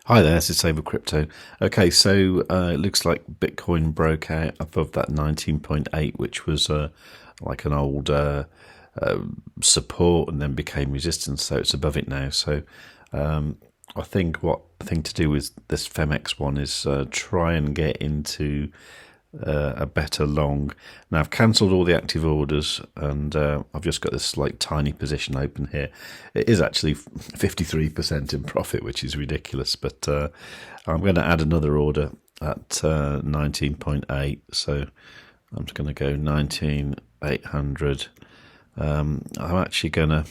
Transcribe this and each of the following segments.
Hi there, this is Savewith.crypto. Okay, so it looks like Bitcoin broke out above that 19.8, which was like an old support and then became resistance, so it's above it now. So I think what thing to do with this Phemex one is try and get into a better long. Now I've cancelled all the active orders and I've just got this like tiny position open here. It is actually 53% in profit, which is ridiculous, but I'm going to add another order at 19.8, so I'm just going to go 19,800. I'm actually going to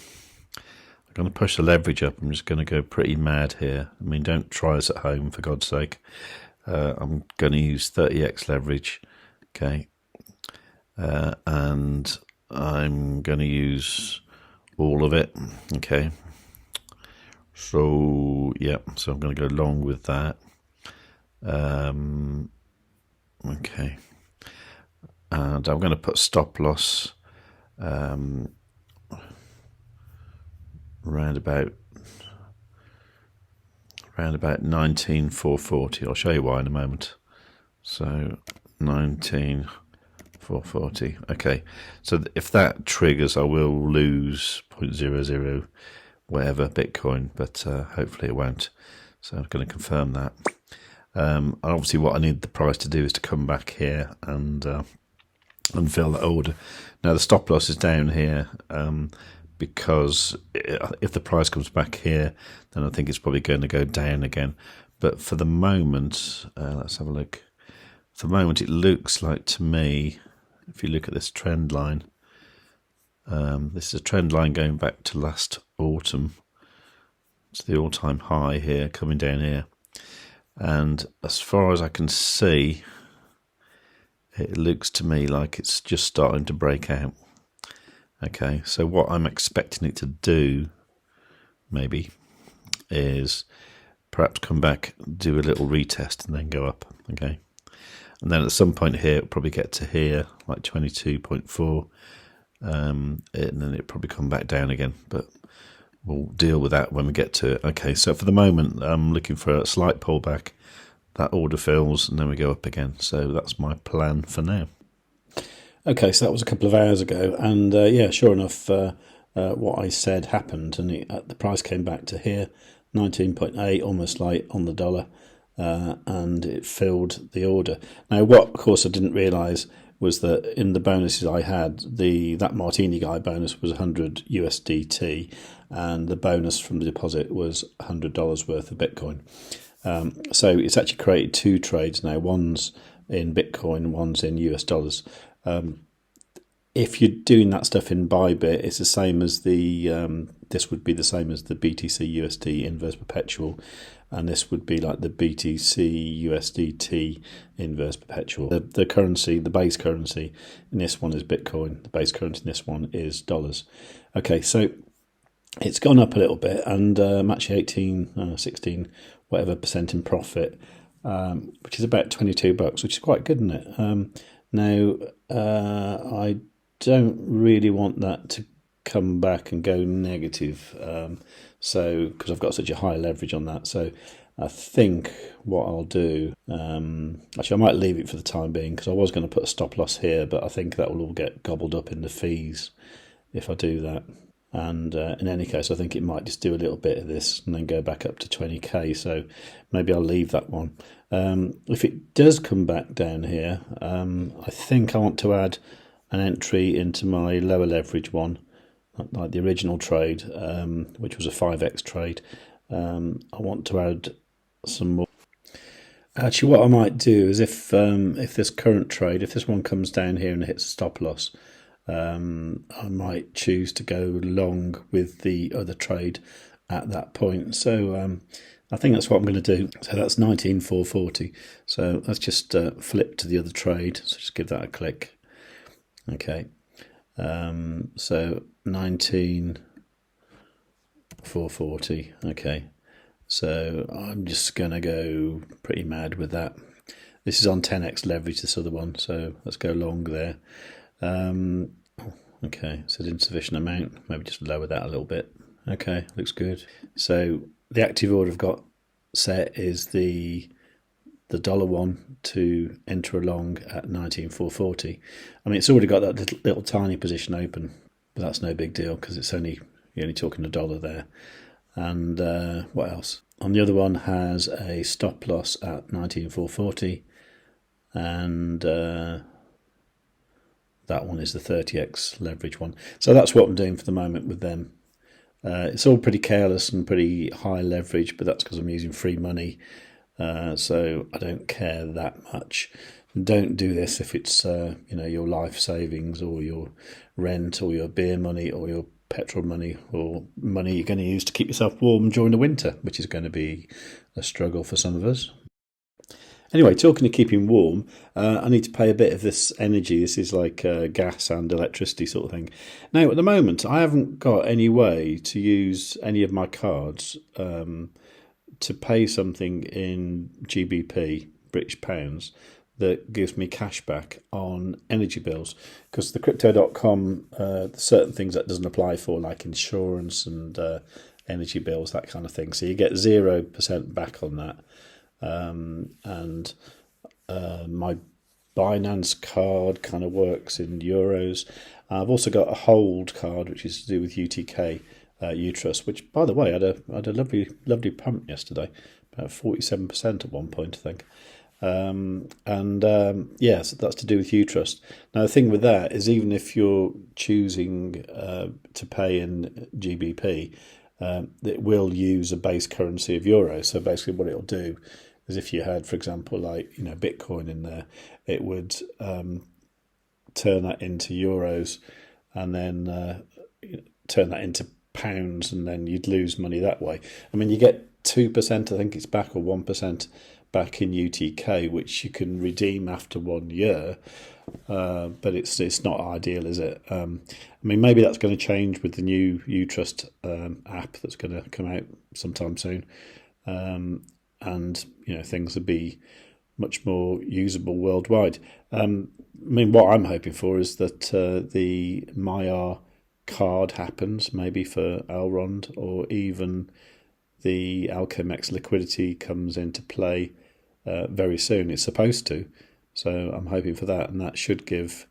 push the leverage up. I'm just going to go pretty mad here. I mean, don't try this at home, for God's sake. I'm going to use 30x leverage, okay, and I'm going to use all of it, okay. So yeah, so I'm going to go long with that, okay, and I'm going to put stop loss round about 19,440. I'll show you why in a moment. So 19,440. Okay, so if that triggers, I will lose 0.00 whatever Bitcoin, but hopefully it won't. So I'm going to confirm that. And obviously, what I need the price to do is to come back here and fill that order. Now the stop loss is down here. Because if the price comes back here, then I think it's probably going to go down again. But for the moment, let's have a look. For the moment, it looks like to me, if you look at this trend line, this is a trend line going back to last autumn. It's the all-time high here, coming down here. And as far as I can see, it looks to me like it's just starting to break out. Okay, so what I'm expecting it to do, maybe, is perhaps come back, do a little retest, and then go up. Okay, and then at some point here, it'll probably get to here, like 22.4, and then it'll probably come back down again. But we'll deal with that when we get to it. Okay, so for the moment, I'm looking for a slight pullback. That order fills, and then we go up again. So that's my plan for now. Okay, so that was a couple of hours ago, and yeah, sure enough, what I said happened, and the price came back to here, 19.8, almost like on the dollar, and it filled the order. Now, what, of course, I didn't realise was that in the bonuses I had, that Martini guy bonus was 100 USDT, and the bonus from the deposit was $100 worth of Bitcoin. So it's actually created two trades now. One's in Bitcoin, one's in US dollars. If you're doing that stuff in ByBit, it's the same as this would be the same as the BTC USD inverse perpetual, and this would be like the BTC USDT inverse perpetual. The currency, the base currency in this one is Bitcoin. The base currency in this one is dollars. Okay, so it's gone up a little bit, and I'm actually 18, 16, whatever percent in profit, which is about $22, which is quite good, isn't it? Now, I don't really want that to come back and go negative, so because I've got such a high leverage on that. So I think what I'll do, actually I might leave it for the time being, because I was going to put a stop loss here, but I think that will all get gobbled up in the fees if I do that. And in any case, I think it might just do a little bit of this and then go back up to 20k. So maybe I'll leave that one. If it does come back down here, I think I want to add an entry into my lower leverage one, like the original trade, which was a 5x trade. I want to add some more. Actually, what I might do is if this current trade, if this one comes down here and hits a stop loss, I might choose to go long with the other trade at that point. So I think that's what I'm going to do. So that's 19,440. So let's just flip to the other trade. So just give that a click. Okay. So 19,440. Okay. So I'm just going to go pretty mad with that. This is on 10x leverage, this other one. So let's go long there. Okay, so insufficient amount. Maybe just lower that a little bit. Okay, looks good. So the active order I've got set is the dollar one to enter along at 19,440. I mean, it's already got that little tiny position open, but that's no big deal because you're only talking $1 there. And what else? On the other one has a stop loss at 19,440, and that one is the 30x leverage one. So that's what I'm doing for the moment with them. It's all pretty careless and pretty high leverage, but that's because I'm using free money. So I don't care that much. Don't do this if it's your life savings or your rent or your beer money or your petrol money or money you're going to use to keep yourself warm during the winter, which is going to be a struggle for some of us. Anyway, talking of keeping warm, I need to pay a bit of this energy. This is like gas and electricity sort of thing. Now, at the moment, I haven't got any way to use any of my cards to pay something in GBP, British pounds, that gives me cash back on energy bills. Because the crypto.com, certain things that doesn't apply for, like insurance and energy bills, that kind of thing. So you get 0% back on that. And my Binance card kind of works in euros. I've also got a hold card, which is to do with UTK, Utrust, which, by the way, had a lovely pump yesterday, about 47% at one point, I think. So that's to do with Utrust. Now, the thing with that is, even if you're choosing to pay in GBP, it will use a base currency of euro. So basically, what it'll do is, if you had, for example, like Bitcoin in there, it would turn that into euros and then turn that into pounds, and then you'd lose money that way. I mean, you get 2%, I think it's back, or 1% back in UTK, which you can redeem after 1 year, but it's not ideal, is it? I mean, maybe that's going to change with the new Utrust app that's going to come out sometime soon, and things will be much more usable worldwide. I mean, what I'm hoping for is that the Maiar card happens, maybe for Elrond, or even the Alchemex liquidity comes into play very soon. It's supposed to, so I'm hoping for that, and that should give,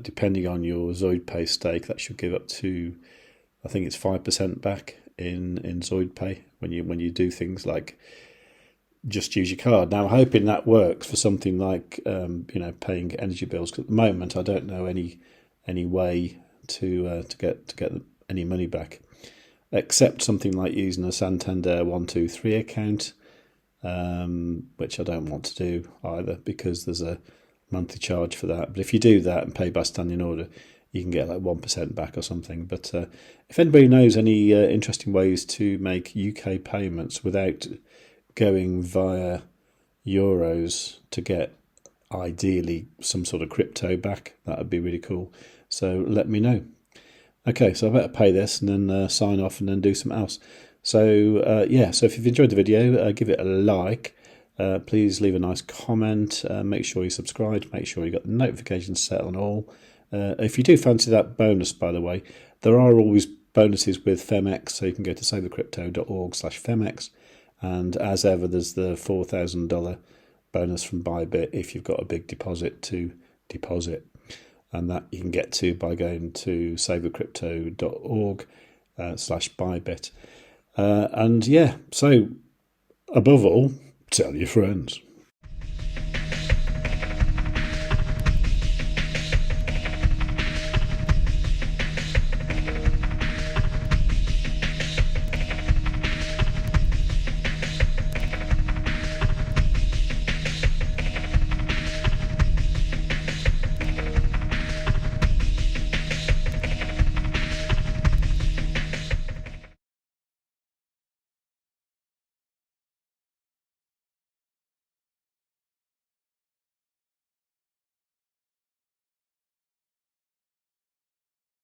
depending on your ZoidPay stake, that should give up to, I think it's 5% back in ZoidPay when you do things like just use your card. Now, I'm hoping that works for something like paying energy bills. 'Cause at the moment, I don't know any way to get any money back, except something like using a Santander 123 account, which I don't want to do either, because there's a monthly charge for that. But if you do that and pay by standing order, you can get like 1% back or something. But if anybody knows any interesting ways to make UK payments without going via euros to get ideally some sort of crypto back, that would be really cool. So let me know. Okay, so I better pay this and then sign off and then do something else. So so if you've enjoyed the video, give it a like. Please leave a nice comment. Make sure you subscribe. Make sure you got the notifications set on all. If you do fancy that bonus, by the way, there are always bonuses with Phemex, so you can go to savewith.crypto.org/Phemex. And as ever, there's the $4,000 bonus from ByBit if you've got a big deposit to deposit. And that you can get to by going to savewith.crypto.org/ByBit. So above all, tell your friends.